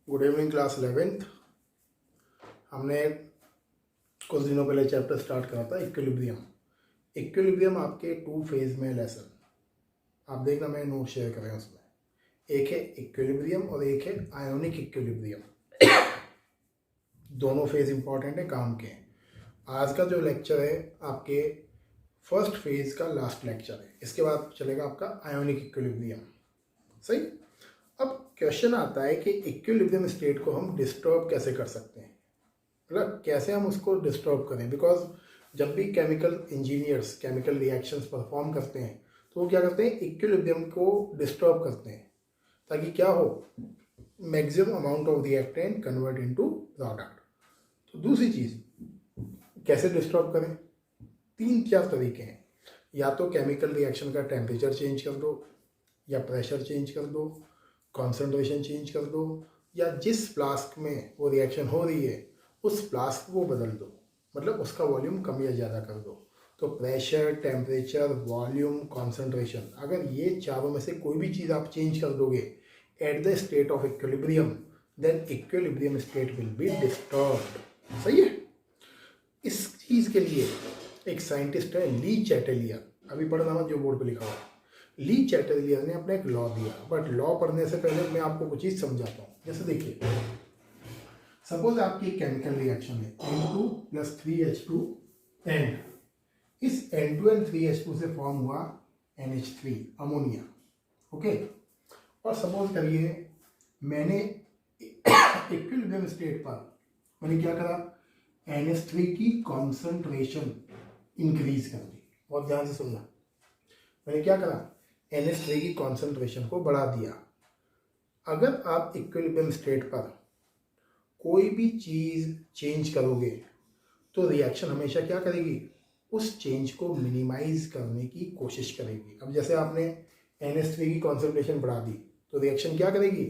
Good evening class 11th। हमने कुछ दिनों पहले चैप्टर स्टार्ट करा था इक्विलिब्रियम। इक्विलिब्रियम आपके 2 फेज में लेसन, आप देखना मैं नोट शेयर कर रहा हूँ उसमें। एक है इक्विलिब्रियम और एक है आयोनिक इक्विलिब्रियम। दोनों फेज इंपॉर्टेंट है काम के। आज का जो लेक्चर है आपके फर्स्ट फेज का लास्ट लेक्चर है, इसके बाद चलेगा आपका आयोनिक इक्विलिब्रियम। सही। अब क्वेश्चन आता है कि इक्विलिब्रियम स्टेट को हम डिस्टर्ब कैसे कर सकते हैं, मतलब कैसे हम उसको डिस्टर्ब करें। बिकॉज जब भी chemical engineers chemical reactions perform करते हैं तो वो क्या करते हैं, इक्विलिब्रियम को डिस्टर्ब करते हैं ताकि क्या हो, maximum amount of reactant convert into product. तो दूसरी चीज़ कैसे डिस्टर्ब करें, 3-4 तरीके हैं। या तो केमिकल रिएक्शन का टेम्परेचर चेंज कर दो, या प्रेशर चेंज कर दो, कॉन्सेंट्रेशन चेंज कर दो, या जिस फ्लास्क में वो रिएक्शन हो रही है उस फ्लास्क को बदल दो, मतलब उसका वॉल्यूम कम या ज़्यादा कर दो। तो प्रेशर, टेम्परेचर, वॉल्यूम, कॉन्सेंट्रेशन, अगर ये चारों में से कोई भी चीज़ आप चेंज कर दोगे at the state of equilibrium, then equilibrium state will be disturbed. सही है। इस चीज़ के लिए एक साइंटिस्ट है ली चैटेलियर, अभी पढ़ना मत जो बोर्ड पे लिखा हुआ है। ली चैटेलियर ने अपना एक लॉ दिया, बट लॉ पढ़ने से पहले मैं आपको कुछ चीज़ समझाता हूँ। जैसे देखिए, सपोज आपकी केमिकल रिएक्शन है N2 + 3H2 एंड इस N2 एंड 3H2 से फॉर्म हुआ NH3 अमोनिया। ओके। और सपोज करिए मैंने इक्विलिब्रियम स्टेट पर मैंने क्या करा, NH3 की कॉन्सेंट्रेशन इंक्रीज कर दी। बहुत ध्यान से सुनना, मैंने क्या करा, NH3 की कॉन्सेंट्रेशन को बढ़ा दिया। अगर आप इक्विलिब्रियम स्टेट पर कोई भी चीज़ चेंज करोगे तो रिएक्शन हमेशा क्या करेगी, उस चेंज को मिनिमाइज करने की कोशिश करेगी। अब जैसे आपने NH3 की कॉन्सेंट्रेशन बढ़ा दी तो रिएक्शन क्या करेगी,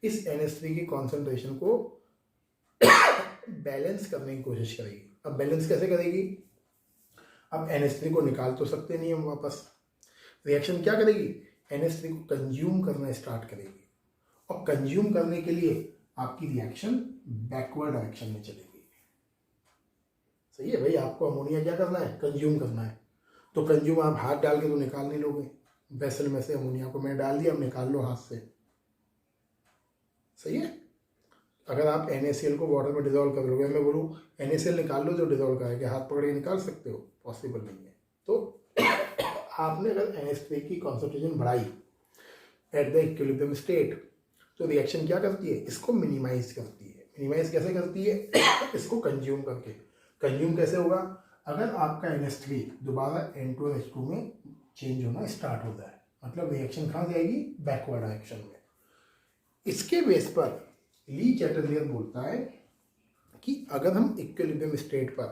इस NH3 की कॉन्सेंट्रेशन को बैलेंस करने की कोशिश करेगी। अब बैलेंस कैसे करेगी, अब NH3 को निकाल तो सकते नहीं हम वापस। रिएक्शन क्या करेगी, NH3 को कंज्यूम करना स्टार्ट करेगी, और कंज्यूम करने के लिए आपकी रिएक्शन बैकवर्ड डायरेक्शन में चलेगी। सही है भाई, आपको अमोनिया क्या करना है, कंज्यूम करना है। तो कंज्यूम आप हाथ डाल के तो निकाल नहीं लोगे, वेसल में से अमोनिया को मैं डाल दिया, अब निकाल लो हाथ से। सही है। अगर आप NaCl को वाटर में डिजोल्व कर लोगे, मैं बोलूँ NaCl निकाल लो जो डिजोल्व करेगा, हाथ पकड़ के निकाल सकते हो, पॉसिबल नहीं है। तो आपने अगर NH3 की कॉन्सेंट्रेशन बढ़ाई एट द इक्विलिब्रियम स्टेट तो रिएक्शन क्या करती है, इसको मिनिमाइज करती है। मिनिमाइज कैसे करती है, इसको कंज्यूम करके। कंज्यूम कैसे होगा, अगर आपका NH3 दोबारा N2 और H2 में चेंज होना स्टार्ट होता है, मतलब रिएक्शन कहाँ जाएगी, बैकवर्ड डायरेक्शन में। इसके बेस पर ली चैटेलियर बोलता है कि अगर हम इक्विलिब्रियम स्टेट पर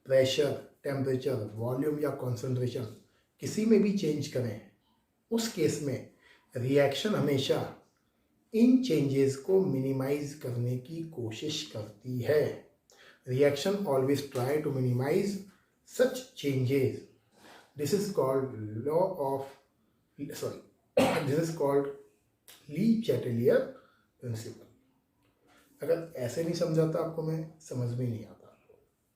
प्रेशर, टेम्परेचर, वॉल्यूम या कॉन्सेंट्रेशन किसी में भी चेंज करें, उस केस में रिएक्शन हमेशा इन चेंजेस को मिनिमाइज करने की कोशिश करती है। Reaction always try to minimise such changes. This is called law of this is called Le Chatelier principle. अगर ऐसे नहीं समझाता आपको मैं, समझ में नहीं आता,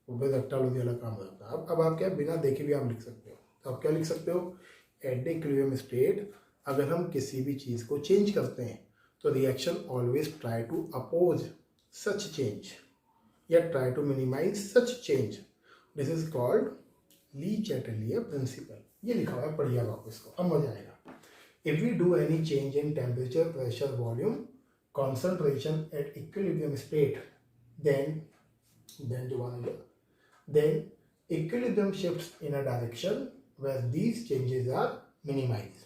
वो बस रट्टा वाला काम रहता है। अब आप क्या बिना देखे भी आप लिख सकते हो। तो आप क्या लिख सकते हो, एट द इक्विलिब्रियम स्टेट अगर हम किसी भी चीज़ को चेंज करते हैं तो reaction always try to oppose such change या try to minimise such change. This is called Le Chatelier principle. ये लिखा हुआ है, पढ़िएगा आप इसको, अब मजा आएगा। If we do any change in temperature, pressure, volume, concentration at equilibrium state, then equilibrium shifts in a direction where these changes are minimized।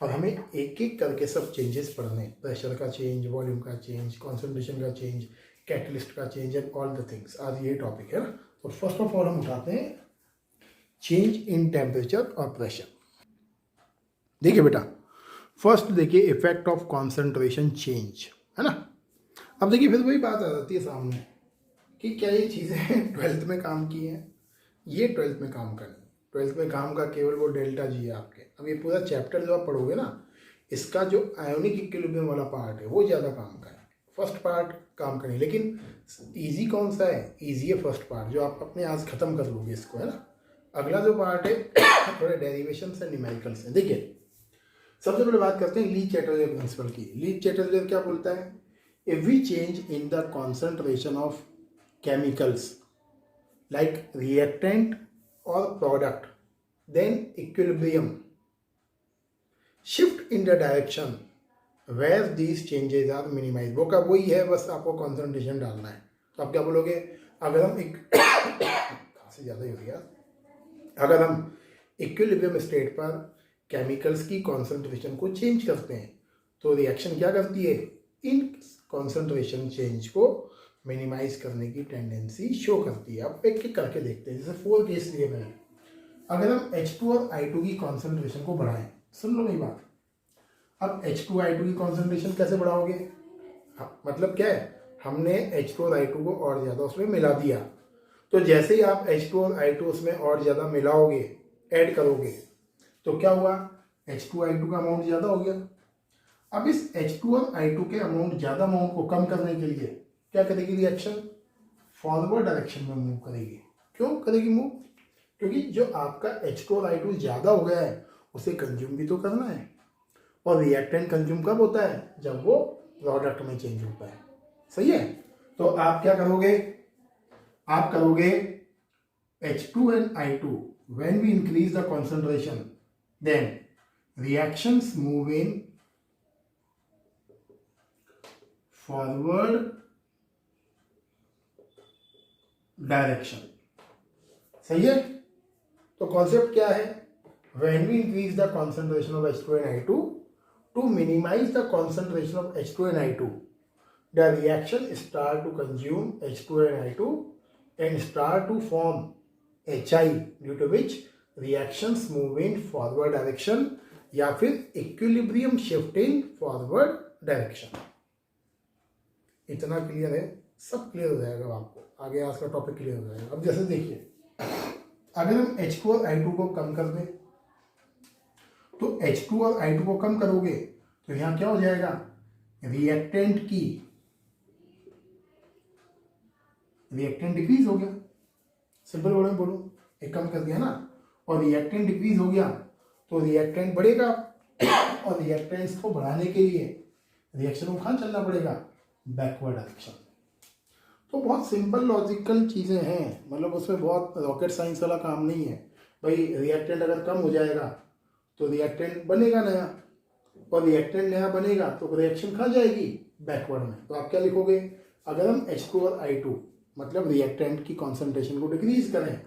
और हमें एक एक करके सब चेंजेस पढ़ने, प्रेशर का चेंज, वॉल्यूम का चेंज, कॉन्सेंट्रेशन का चेंज, कैटलिस्ट का change and all the things. आज ये टॉपिक है ना। तो फर्स्ट ऑफ ऑल हम उठाते हैं चेंज इन टेम्परेचर और प्रेशर। देखिए बेटा, फर्स्ट देखिए इफेक्ट ऑफ कॉन्सेंट्रेशन चेंज, है ना। अब देखिए फिर वही बात आ जाती है सामने कि क्या ये चीज़ें 12th में काम की हैं, ये 12th में काम करनी। 12th में काम का केवल वो डेल्टा जी है आपके। अब ये पूरा चैप्टर जो आप पढ़ोगे ना, इसका जो आयोनिक इक्विलिब्रियम वाला पार्ट है वो ज़्यादा काम का है। फर्स्ट पार्ट काम करें, लेकिन इजी कौन सा है? इजी है फर्स्ट पार्ट, जो आप अपने आज खत्म कर लोगे इसको, है ना। अगला जो पार्ट है थोड़े डेरिवेशन से न्यूमेरिकल्स हैं। देखिए सबसे पहले बात करते हैं ली चैटरजी प्रिंसिपल की। ली चैटरजी क्या बोलता है? If we change in the concentration of chemicals like reactant और product, then equilibrium shift in the direction where these changes are minimise. वो का वही है, बस आपको कॉन्सेंट्रेशन डालना है। तो आप क्या बोलोगे? अगर हम एक खांसी ज़्यादा ही हो गया, अगर हम इक्विलिब्रियम स्टेट पर केमिकल्स की कॉन्सेंट्रेशन को चेंज करते हैं तो रिएक्शन क्या करती है? इन कॉन्सेंट्रेशन चेंज को मिनिमाइज करने की टेंडेंसी शो करती है। अब एक एक करके देखते हैं। जैसे 4 केस लिए मैंने, अगर हम H2 और I2 की कॉन्सेंट्रेशन को बढ़ाएं, सुन लो मेरी बात। अब H2 I2 की कॉन्सेंट्रेशन कैसे बढ़ाओगे? मतलब क्या है? हमने H2 और I2 को और ज़्यादा उसमें मिला दिया, तो जैसे ही आप H2 और I2 उसमें और ज़्यादा मिलाओगे, ऐड करोगे, तो क्या हुआ? H2 I2 का अमाउंट ज़्यादा हो गया। अब इस H2 और I2 के अमाउंट ज़्यादा अमाउंट को कम करने के लिए क्या करेगी रिएक्शन? फॉरवर्ड डायरेक्शन में मूव करेगी। क्यों करेगी मूव? क्योंकि जो आपका H2 और I2 ज़्यादा हो गया है उसे कंज्यूम भी तो करना है, और रिएक्टेंट कंज्यूम कब होता है? जब वो प्रोडक्ट में चेंज होता है। सही है? तो आप क्या करोगे? आप करोगे H2 and I2 when we increase the concentration, then reactions move in forward direction। सही है? तो कॉन्सेप्ट क्या है? when we increase the concentration of H2 and I2 to minimize the concentration of H2 and I2, the reaction start to consume H2 and I2 and start to form HI, due to which reactions move in forward direction या फिर equilibrium shift in forward direction। इतना clear है? सब clear हो जाएगा आपको, आगे आज का टॉपिक क्लियर हो जाएगा। अब जैसे देखिए, अगर हम H2 और I2 को कम कर दें, तो H2 और I2 को कम करोगे तो यहाँ क्या हो जाएगा? रिएक्टेंट डिक्रीज हो गया। सिंपल वर्ड में बोलो, एक कम कर दिया ना, और रिएक्टेंट डिक्रीज हो गया तो रिएक्टेंट बढ़ेगा, और रिएक्टेंट्स को बढ़ाने के लिए रिएक्शन को कहाँ चलना पड़ेगा? Backward direction. तो बहुत सिंपल लॉजिकल चीज़ें हैं, मतलब उसमें बहुत रॉकेट साइंस वाला काम नहीं है भाई। रिएक्टेंट अगर कम हो जाएगा तो रिएक्टेंट बनेगा नया, और रिएक्टेंट नया बनेगा तो रिएक्शन कहाँ जाएगी? बैकवर्ड में। तो आप क्या लिखोगे? अगर हम H2 और I2 मतलब रिएक्टेंट की कॉन्सेंट्रेशन को डिक्रीज करें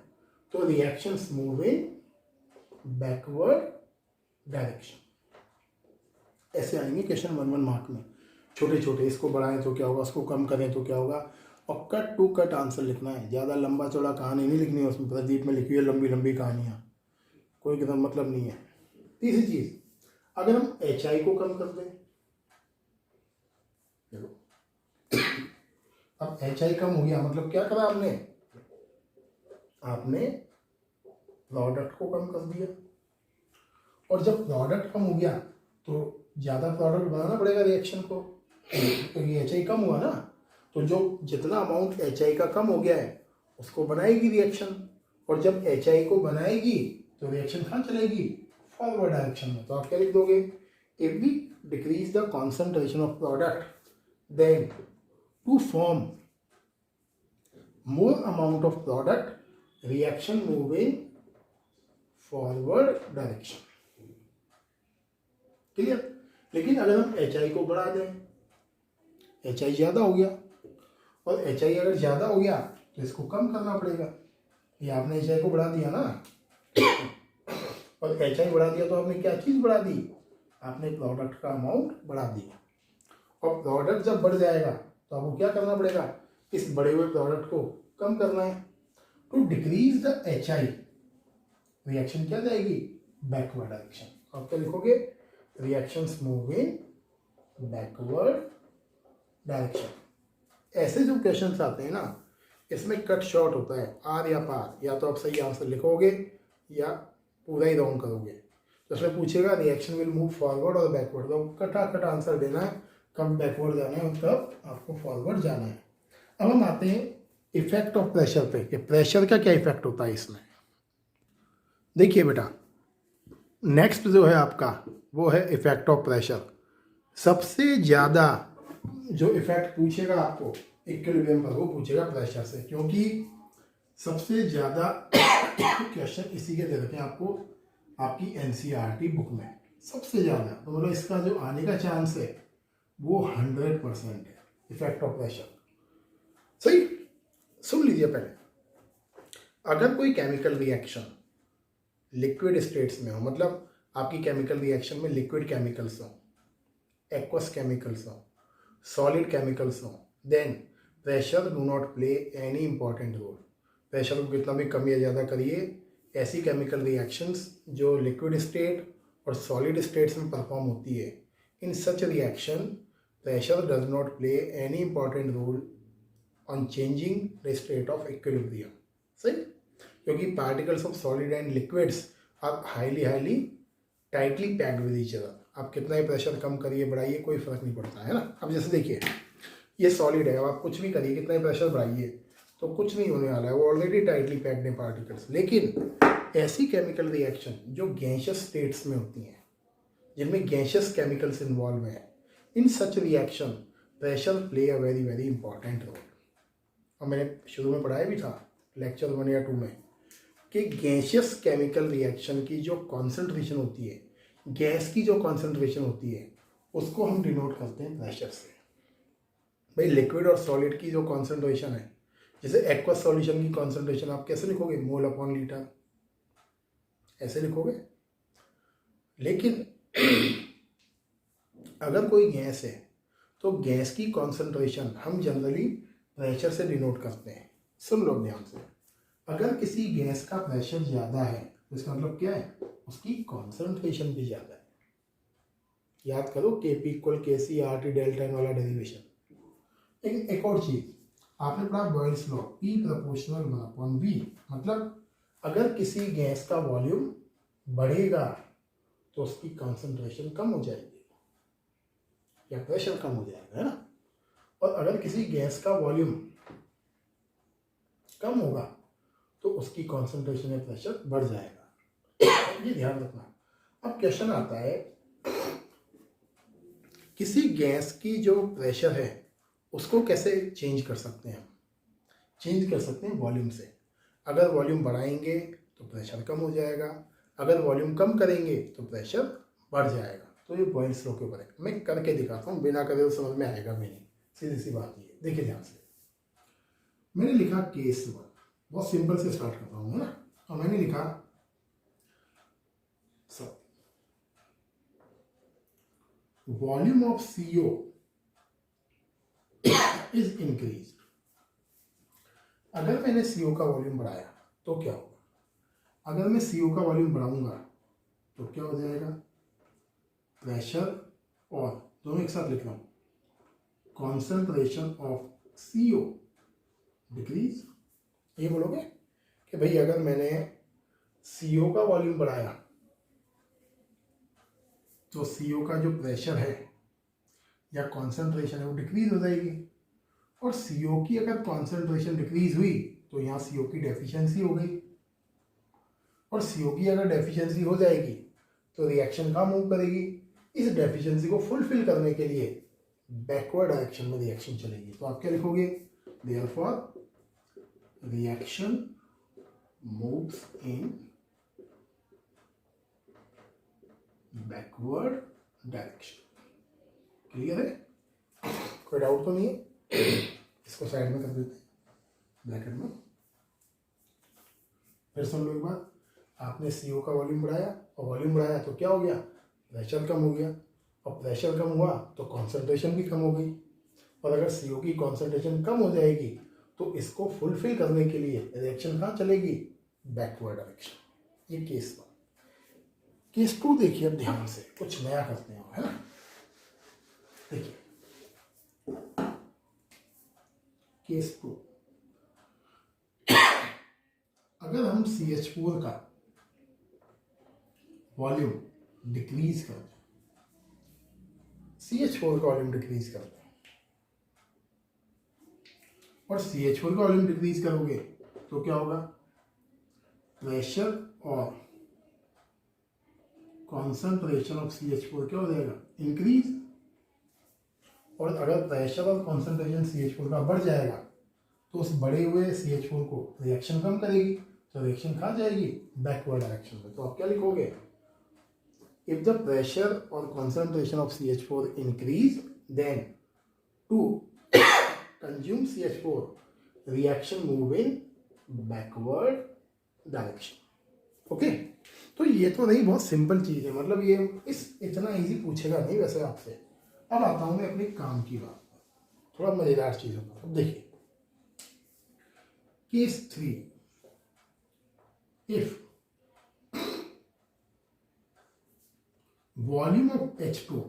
तो reactions move in backward direction. ऐसे आएंगे क्वेश्चन 1 मार्क में, छोटे छोटे। इसको बढ़ाएं तो क्या होगा, उसको कम करें तो क्या होगा, और कट टू कट आंसर लिखना है। ज़्यादा लंबा चौड़ा कहानी नहीं लिखनी है उसमें। प्रदीप में लिखी है लंबी लंबी कहानियाँ, कोई एकदम मतलब नहीं है। तीसरी चीज़, अगर हम HI को कम कर दें, देखो अब HI कम हो गया, मतलब क्या करा आपने? आपने प्रोडक्ट को कम कर दिया, और जब प्रोडक्ट कम हो गया तो ज़्यादा प्रोडक्ट बनाना पड़ेगा रिएक्शन को, क्योंकि HI कम हुआ ना। तो जो जितना अमाउंट HI का कम हो गया है उसको बनाएगी रिएक्शन, और जब HI को बनाएगी तो रिएक्शन कहाँ चलेगी? फॉरवर्ड डायरेक्शन में। तो आप क्या लिख दोगे? If we decrease the concentration of product then to form more amount of product reaction move in forward direction. Clear? लेकिन अगर हम HI को बढ़ा दें, HI ज़्यादा हो गया, और HI अगर ज़्यादा हो गया तो इसको कम करना पड़ेगा। ये आपने HI को बढ़ा दिया ना, और HI बढ़ा दिया तो आपने क्या चीज़ बढ़ा दी? आपने प्रोडक्ट का अमाउंट बढ़ा दिया, और प्रोडक्ट जब बढ़ जाएगा तो आपको क्या करना पड़ेगा? इस बढ़े हुए प्रोडक्ट को कम करना है। To decrease the HI reaction क्या जाएगी? Backward direction. आप क्या लिखोगे? Reactions move in backward direction. ऐसे जो क्वेश्चंस आते हैं ना, इसमें कट शॉर्ट होता है, आर या पार। या तो आप सही आंसर लिखोगे या पूरा ही रॉन्ग करोगे। तो उसमें पूछेगा रिएक्शन विल मूव फॉरवर्ड और बैकवर्ड, तो कटा कट आंसर देना है, कब बैकवर्ड जाना है और कब आपको फॉरवर्ड जाना है। अब हम आते हैं इफेक्ट ऑफ प्रेशर पे कि प्रेशर का क्या इफेक्ट होता है इसमें। देखिए बेटा, नेक्स्ट जो है आपका वो है इफेक्ट ऑफ प्रेशर। सबसे ज़्यादा जो इफेक्ट पूछेगा आपको इक्विलिब्रियम पर वो पूछेगा प्रेशर से, क्योंकि सबसे ज़्यादा क्वेश्चन इसी के दे रखे हैं आपको आपकी एनसीईआरटी बुक में सबसे ज़्यादा। तो मतलब इसका जो आने का चांस है वो 100% है इफेक्ट ऑफ प्रेशर। सही, सुन लीजिए पहले। अगर कोई केमिकल रिएक्शन लिक्विड स्टेट्स में हो, मतलब आपकी केमिकल रिएक्शन में लिक्विड केमिकल्स हो, एक्वस केमिकल्स हो, सॉलिड केमिकल्स हो, then pressure do not play any important role. Pressure को कितना भी कम या ज़्यादा करिए, ऐसी केमिकल रिएक्शंस जो लिक्विड स्टेट और सॉलिड स्टेट्स में परफॉर्म होती है, in such reaction pressure does not play any important role on changing the state of equilibrium. सही, क्योंकि particles of solid and liquids are highly tightly packed with each other. आप कितना ही pressure कम करिए बढ़ाइए कोई फर्क नहीं पड़ता है ना। अब जैसे देखिए ये सॉलिड है, अब आप कुछ भी करिए कितना ही प्रेशर बढ़ाइए तो कुछ नहीं होने वाला है, वो ऑलरेडी टाइटली पैक्ड है पार्टिकल्स। लेकिन ऐसी केमिकल रिएक्शन जो गैसियस स्टेट्स में होती हैं, जिनमें गैसियस केमिकल्स इन्वॉल्व हैं, in such reaction pressure play a very important role. और मैंने शुरू में पढ़ाया भी था लेक्चर 1 या 2 में कि गैसियस केमिकल रिएक्शन की जो कॉन्सेंट्रेशन होती है, गैस की जो कॉन्सेंट्रेशन होती है, उसको हम डिनोट करते हैं प्रेशर से। भाई लिक्विड और सॉलिड की जो कॉन्सेंट्रेशन है, जैसे एक्वस सॉल्यूशन की कॉन्सेंट्रेशन आप कैसे लिखोगे, मोल अपॉन लीटर, ऐसे लिखोगे। लेकिन अगर कोई गैस है तो गैस की कॉन्सेंट्रेशन हम जनरली प्रेशर से डिनोट करते हैं। सुन लो ध्यान से, अगर किसी गैस का प्रेशर ज़्यादा है तो इसका मतलब क्या है, उसकी कॉन्सेंट्रेशन भी ज़्यादा है। याद करो KP = KC RT delta n वाला डेरिवेशन। लेकिन एक और चीज़ आपने पढ़ा Boyle's law, P proportional 1/V। मतलब अगर किसी गैस का वॉल्यूम बढ़ेगा तो उसकी कॉन्सेंट्रेशन कम हो जाएगी या प्रेशर कम हो जाएगा, है ना। और अगर किसी गैस का वॉल्यूम कम होगा तो उसकी कॉन्सेंट्रेशन या प्रेशर बढ़ जाएगा। ये ध्यान रखना। अब क्वेश्चन आता है, किसी गैस की जो प्रेशर है उसको कैसे चेंज कर सकते हैं। चेंज कर सकते हैं वॉल्यूम से। अगर वॉल्यूम बढ़ाएंगे तो प्रेशर कम हो जाएगा, अगर वॉल्यूम कम करेंगे तो प्रेशर बढ़ जाएगा। तो ये बॉयल्स लॉ के ऊपर है। मैं करके दिखाता हूँ, बिना करे तो समझ में आएगा भी नहीं। सीधी सी बात ये, देखिए ध्यान से। मैंने लिखा केस 1, बहुत सिंपल से स्टार्ट करता हूँ, है ना। और मैंने लिखा volume of CO is increase. अगर मैंने CO का वॉल्यूम बढ़ाया तो क्या होगा, अगर मैं CO का वॉल्यूम बढ़ाऊंगा तो क्या हो जाएगा, प्रेशर और दोनों एक साथ लिख रहा हूँ, कॉन्सेंट्रेशन ऑफ CO डिक्रीज। ये बोलोगे कि भाई अगर मैंने CO का वॉल्यूम बढ़ाया तो CO का जो प्रेशर है या कॉन्सेंट्रेशन है वो डिक्रीज हो जाएगी। और CO की अगर कॉन्सेंट्रेशन डिक्रीज हुई तो यहाँ CO की डेफिशिएंसी हो गई। और CO की अगर डेफिशिएंसी हो जाएगी तो रिएक्शन कहाँ मूव करेगी, इस डेफिशिएंसी को फुलफिल करने के लिए बैकवर्ड डायरेक्शन में रिएक्शन चलेगी। तो आप क्या लिखोगे, therefore reaction moves in backward direction. Clear है, कोई डाउट तो नहीं है। इसको साइड में कर देते हैं ब्रैकेट में। फिर सुन लो एक बात, आपने CO का वॉल्यूम बढ़ाया और वॉल्यूम बढ़ाया तो क्या हो गया, प्रेशर कम हो गया। और प्रेशर कम हुआ तो कॉन्सेंट्रेशन भी कम हो गई। और अगर CO की कॉन्सेंट्रेशन कम हो जाएगी तो इसको फुलफिल करने के लिए रिएक्शन कहाँ चलेगी, बैकवर्ड डायरेक्शन। ये केस 1। केस 2 देखिए अब ध्यान से, कुछ नया करते हैं, है ना। देखिए केस 2, अगर हम CH4 का वॉल्यूम डिक्रीज कर दें, CH4 का वॉल्यूम डिक्रीज करते हैं, और CH4 का वॉल्यूम डिक्रीज करोगे तो क्या होगा, प्रेशर और कॉन्सेंट्रेशन ऑफ CH4 क्या हो जाएगा, इंक्रीज। और अगर प्रेशर और कॉन्सेंट्रेशन CH4 का बढ़ जाएगा तो उस बढ़े हुए CH4 को रिएक्शन कम करेगी, तो रिएक्शन कहाँ जाएगी, बैकवर्ड डायरेक्शन में। तो आप क्या लिखोगे, इफ द प्रेशर और concentration of CH4 increase then to consume CH4 reaction move in backward direction. Okay, तो ये तो नहीं, बहुत सिंपल चीज है, मतलब ये इतना इजी पूछेगा नहीं वैसे आपसे। अब आता हूं मैं अपने काम की बात, थोड़ा मजेदार चीज होगा। अब देखिए case 3, if volume of H2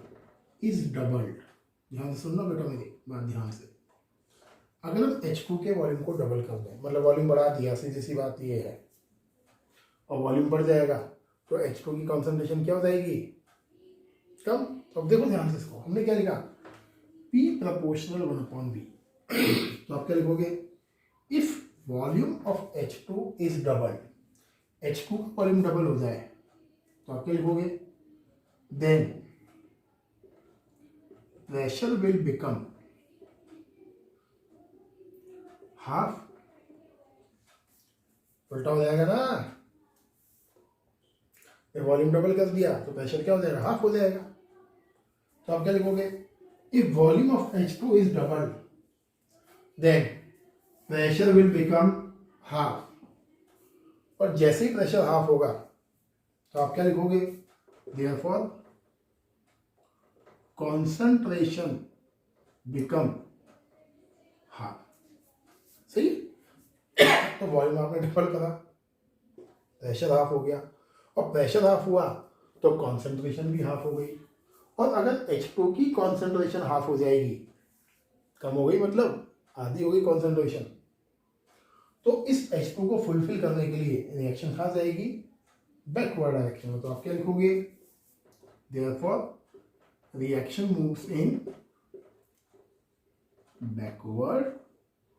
is doubled, ध्यान से सुनना बेटा मेरी बात ध्यान से। अगर हम H2 के वॉल्यूम को डबल कर दें, मतलब वॉल्यूम बढ़ा दिया, सीधी सी बात ये है, और वॉल्यूम बढ़ जाएगा तो H2 की कॉन्सेंट्रेशन क्या हो जाएगी, कम। तो अब देखो ध्यान से इसको, हमने क्या लिखा, P प्रोपोर्शनल 1/V। तो आप क्या लिखोगे, if volume of H2 is double, H2 का वॉल्यूम डबल हो जाए तो आप क्या लिखोगे, then pressure will become half. उल्टा हो जाएगा ना, वॉल्यूम डबल कर दिया तो प्रेशर क्या हो जाएगा, हाफ हो जाएगा। तो आप क्या लिखोगे, if volume of H2 is double then pressure will become half. और जैसे ही प्रेशर हाफ होगा तो आप क्या लिखोगे, देयरफॉर कॉन्सेंट्रेशन बिकम हाफ। सही। तो वॉल्यूम आपने डबल करा, प्रेशर हाफ हो गया, और प्रेशर हाफ हुआ तो कॉन्सेंट्रेशन भी हाफ हो गई। और अगर H2 की कॉन्सेंट्रेशन हाफ हो जाएगी, कम हो गई मतलब आधी हो गई कॉन्सेंट्रेशन, तो इस H2 को फुलफिल करने के लिए रिएक्शन कहाँ जाएगी, बैकवर्ड डायरेक्शन में। तो आप क्या लिखोगे, therefore reaction moves in backward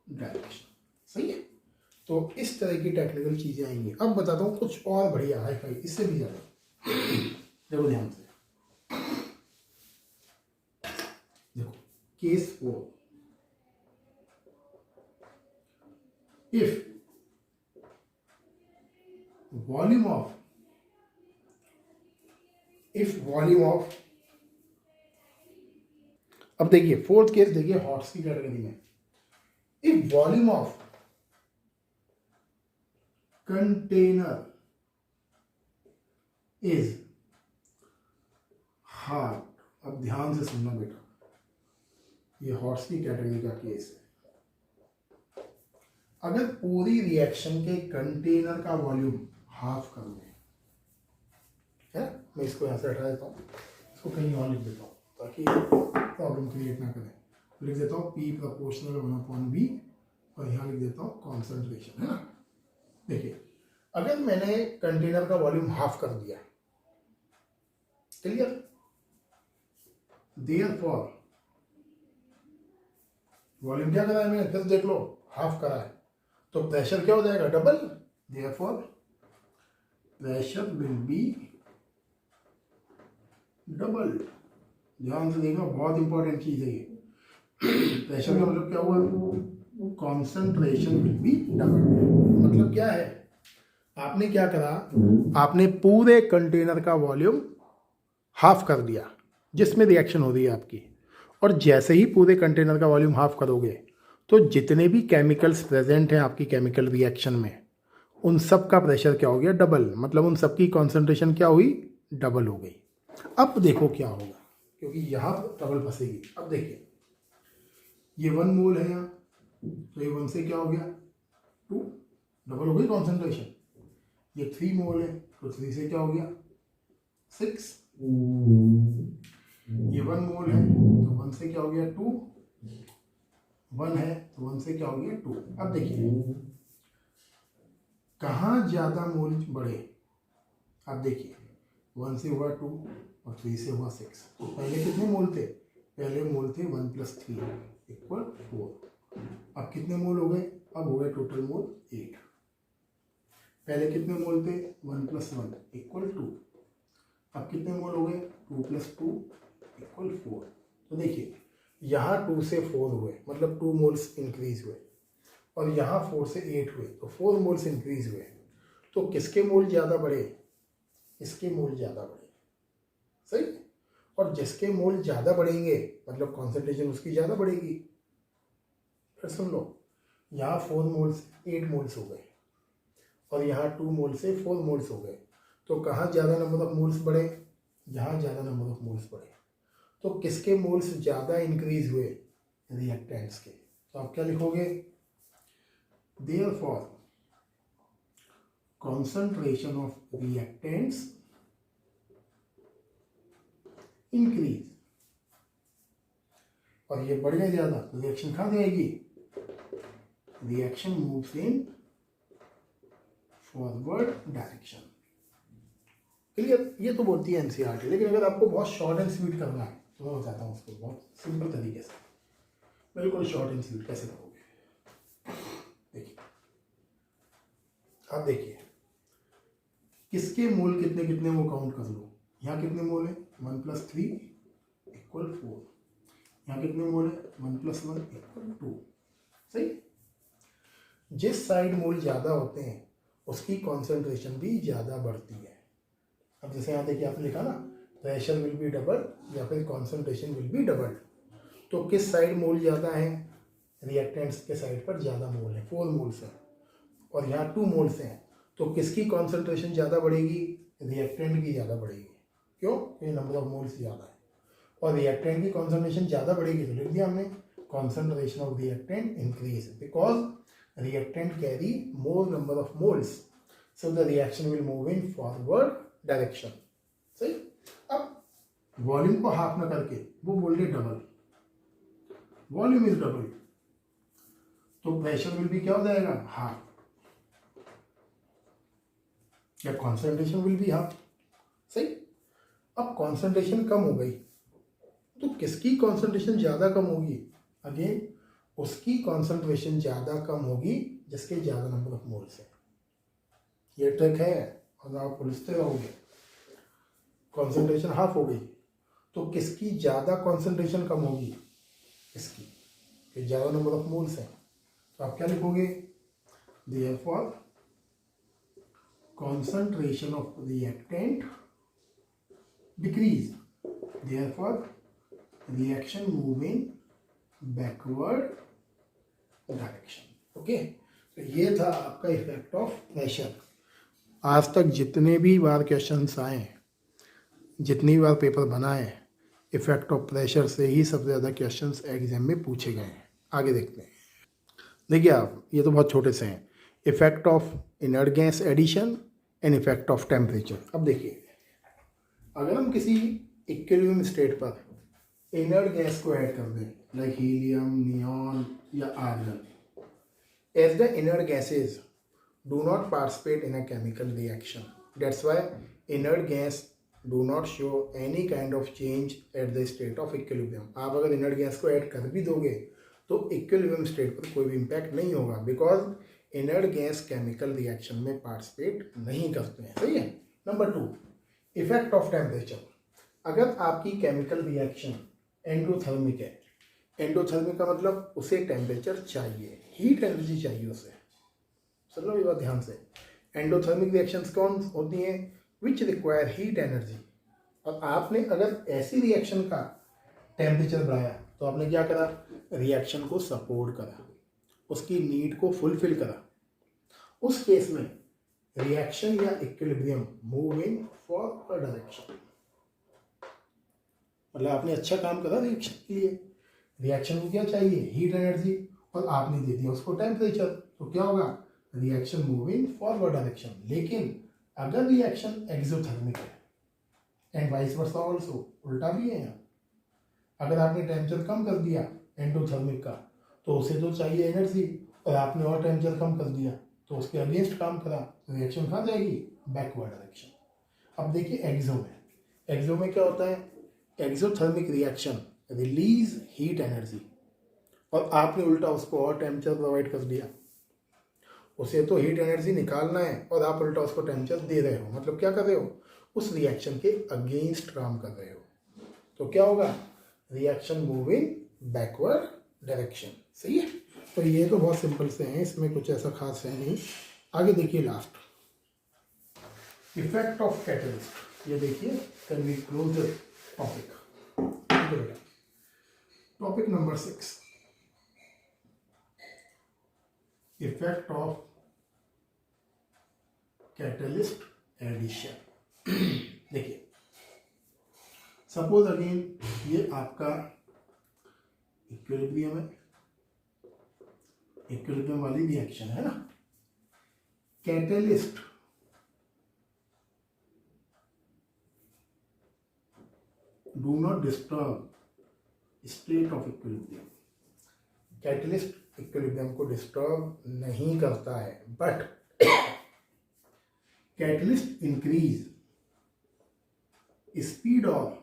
direction. सही है। तो इस तरह की टेक्निकल चीजें आएंगी। अब बताता हूँ कुछ और बढ़िया हाई फाई, इससे भी ज्यादा। देखो ध्यान से, देखो केस 4, इफ वॉल्यूम ऑफ अब देखिए फोर्थ केस, देखिए हॉट्स की कैटेगरी में, if volume of container is hard. अब ध्यान से सुनना बेटा, ये हॉट्स की कैटेगरी का केस है। अगर पूरी रिएक्शन के कंटेनर का वॉल्यूम हाफ कर दें, है, मैं इसको यहां से हटा देता हूं, इसको कहीं और लिख देता हूं ताकि प्रॉब्लम क्रिएट ना करें। लिख देता हूं P प्रोपोर्शनल 1/V, और यहां लिख देता हूं कॉन्सेंट्रेशन, है ना। देखिए अगर मैंने कंटेनर का वॉल्यूम हाफ कर दिया, क्लियर, देयरफॉर वॉल्यूम क्या करा है मैंने, फिर देख लो, हाफ करा है, तो प्रेशर क्या हो जाएगा, double. Therefore pressure will be double. ध्यान से देखना, बहुत इंपॉर्टेंट चीज है ये। प्रेशर का मतलब क्या हुआ, कॉन्सेंट्रेशन विल बी डबल। मतलब क्या है, आपने क्या करा, आपने पूरे कंटेनर का वॉल्यूम हाफ कर दिया जिसमें रिएक्शन हो रही है आपकी, और जैसे ही पूरे कंटेनर का वॉल्यूम हाफ करोगे तो जितने भी केमिकल्स प्रेजेंट हैं आपकी केमिकल रिएक्शन में, उन सब का प्रेशर क्या हो गया, डबल। मतलब उन सब की कॉन्सेंट्रेशन क्या हुई, डबल हो गई। अब देखो क्या होगा, क्योंकि यहाँ डबल फंसेगी। अब देखिए ये 1 मोल है यहाँ, तो ये 1 से क्या हो गया 2, डबल हो गई कॉन्सेंट्रेशन। ये 3 मोल है तो 3 से क्या हो गया 6। ये 1 मोल है तो 1 से क्या हो गया 2, 1 है तो 1 से क्या हो गया 2। अब देखिए कहाँ ज्यादा मोल बढ़े, अब देखिए 1 से हुआ 2 और 3 से हुआ 6। तो पहले कितने मोल थे, पहले मोल थे 1 + 3 = 4। अब कितने मोल हो गए? अब हो गए टोटल मोल 8। पहले कितने मोल थे? 1 + 1 = 2। अब कितने मोल हो गए? 2 + 2 = 4। तो देखिए यहाँ 2 से 4 हुए, मतलब 2 मोल्स इंक्रीज हुए, और यहाँ 4 से 8 हुए, तो 4 मोल्स इंक्रीज हुए। तो किसके मोल ज़्यादा बढ़े? इसके मोल ज़्यादा बढ़े, सही। और जिसके मोल ज़्यादा बढ़ेंगे मतलब कॉन्सेंट्रेशन उसकी ज़्यादा बढ़ेगी। फिर सुन लो, यहाँ 4 मोल्स 8 मोल्स हो गए, और यहाँ 2 मोल से 4 मोल्स हो गए। तो कहाँ ज़्यादा नंबर ऑफ मोल्स बढ़े? यहाँ ज़्यादा नंबर ऑफ मोल्स बढ़े। तो किसके मोल्स ज़्यादा इंक्रीज हुए? रिएक्टेंट्स के। तो आप क्या लिखोगे? Therefore concentration of reactants increase, और ये बढ़ गया ज़्यादा तो रिएक्शन कहाँ जाएगी? Reaction moves in forward direction. Clear? ये तो बोलती है एनसीईआरटी, लेकिन अगर आपको बहुत शॉर्ट एंड स्वीट करना है तो मैं बताता हूँ उसको बहुत सिंपल तरीके से। बिल्कुल शॉर्ट एंड स्वीट कैसे करोगे? देखिए, आप देखिए किसके मोल कितने कितने वो काउंट कर लो। यहाँ कितने मोल है? 1 + 3 = 4। यहाँ कितने मोल है? 1 + 1 = 2। सही। जिस साइड मोल ज़्यादा होते हैं उसकी कॉन्सेंट्रेशन भी ज़्यादा बढ़ती है। अब जैसे यहाँ देखिए आपने लिखा ना, प्रेशर विल बी डबल या फिर कॉन्सेंट्रेशन विल बी डबल। तो किस साइड मोल ज़्यादा है? रिएक्टेंट्स के साइड पर ज़्यादा मोल है, 4 मोल्स हैं, और यहाँ 2 मोल्स हैं। तो किसकी कॉन्सेंट्रेशन ज़्यादा बढ़ेगी? रिएक्टेंट की ज़्यादा बढ़ेगी। क्यों? ये नंबर ऑफ मोल्स ज़्यादा है, और रिएक्टेंट की कॉन्सेंट्रेशन ज़्यादा बढ़ेगी तो लिख दिया हमने concentration of reactant increase, because reactant carry more number of moles, so the reaction will move in forward direction. सही। अब वॉल्यूम को हाफ ना करके वो बोल रहे डबल, वॉल्यूम इज डबल, तो प्रेशर विल भी क्या हो जाएगा? हाफ, या कॉन्सेंट्रेशन विल बी हाफ। सही। अब कॉन्सेंट्रेशन कम हो गई तो किसकी कॉन्सेंट्रेशन ज़्यादा कम होगी? अगेन उसकी कॉन्सेंट्रेशन ज़्यादा कम होगी जिसके ज़्यादा नंबर ऑफ मोल्स है। ये ट्रिक है, अगर आप उलझते रहोगे। कॉन्सेंट्रेशन हाफ हो गई तो किसकी ज़्यादा कॉन्सेंट्रेशन कम होगी? इसकी, कि ज़्यादा नंबर ऑफ मोल्स हैं। तो आप क्या लिखोगे? Therefore concentration of reactant decrease, therefore reaction move in backward direction। Okay, तो ये था आपका इफेक्ट ऑफ प्रेशर। आज तक जितने भी बार क्वेश्चंस आए, जितनी बार पेपर बना है, इफेक्ट ऑफ प्रेशर से ही सबसे ज़्यादा क्वेश्चंस एग्जाम में पूछे गए हैं। आगे देखते हैं। देखिए आप, ये तो बहुत छोटे से हैं। Effect of inert gas addition and effect of temperature. अब देखिए, अगर हम किसी इक्विलिब्रियम स्टेट पर इनर्ट गैस को ऐड कर दें, लाइक हीलियम, नियॉन या argon, as the inert gases do not participate in a chemical reaction, that's why inert gas do not show any kind of change at the state of equilibrium. आप अगर inert gas को add कर भी दोगे तो equilibrium state पर कोई भी इम्पैक्ट नहीं होगा, because inert gas chemical reaction में पार्टिसिपेट नहीं करते हैं। सही है। Number 2, effect of temperature. अगर आपकी केमिकल रिएक्शन एंडोथर्मिक है, एंडोथर्मिक का मतलब उसे टेम्परेचर चाहिए, हीट एनर्जी चाहिए उसे। सुनो ये बात ध्यान से। एंडोथर्मिक रिएक्शंस कौन होती हैं? Which require heat energy. और आपने अगर ऐसी रिएक्शन का टेम्परेचर बढ़ाया तो आपने क्या करा? रिएक्शन को सपोर्ट करा, उसकी नीड को फुलफिल करा। उस केस में रिएक्शन या equilibrium move in forward direction. मतलब आपने अच्छा काम करा रिएक्शन के लिए, रिएक्शन को क्या चाहिए? हीट एनर्जी, और आपने दे दिया उसको टेम्परेचर, तो क्या होगा? Reaction move in forward direction. लेकिन अगर रिएक्शन एक्सोथर्मिक है एंड वाइस वर्सा ऑल्सो, उल्टा भी है। अगर आपने टेम्परेचर कम कर दिया एंडोथर्मिक का तो उसे तो चाहिए एनर्जी, और आपने और टेम्परेचर कम कर दिया तो उसके अगेंस्ट काम करा, रिएक्शन कहाँ जाएगी? Backward direction. अब देखिए एक्सो में क्या होता है? Exothermic reaction release heat energy, और आपने उल्टा उसको और टेम्परेचर प्रोवाइड कर दिया। उसे तो हीट एनर्जी निकालना है और आप उल्टा उसको टेम्परेचर दे रहे हो, मतलब क्या कर रहे हो, उस रिएक्शन के अगेंस्ट काम कर रहे हो। तो क्या होगा, रिएक्शन मूविंग बैकवर्ड डायरेक्शन। सही है। तो ये तो बहुत सिंपल से हैं, इसमें कुछ ऐसा खास है नहीं। आगे देखिए लास्ट, इफेक्ट ऑफ कैटलिस्ट। ये देखिए, can we close the topic. Topic number 6, effect of catalyst addition. देखिए, सपोज अगेन ये आपका इक्विलिब्रियम है, इक्विलिब्रियम वाली रिएक्शन है ना। Catalyst do not disturb state of equilibrium. Catalyst equilibrium को डिस्टर्ब नहीं करता है, but catalyst increase speed of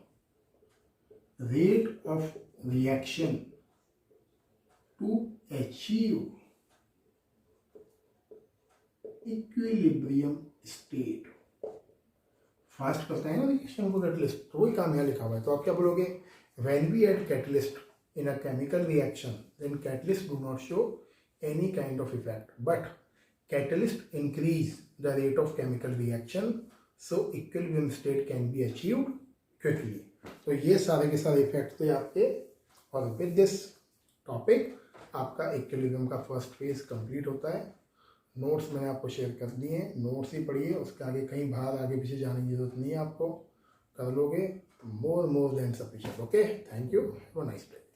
rate of reaction to achieve equilibrium state। Fast करता है ना रिएक्शन को कैटलिस्ट, तो वही काम यहाँ लिखा हुआ है। तो आप क्या बोलोगे, when we add catalyst in a chemical reaction then catalyst do not show any kind of effect, but catalyst increase the rate of chemical reaction, so equilibrium state can be achieved quickly. तो ये सारे के सारे effect थे आपके, और with this topic आपका equilibrium का फर्स्ट फेज कंप्लीट होता है। नोट्स मैंने आपको शेयर कर दिए हैं, नोट्स ही पढ़िए, उसके आगे कहीं बाहर आगे पीछे जाने की जरूरत नहीं है, आपको कर लोगे more than sufficient. Okay, thank you, have a nice day.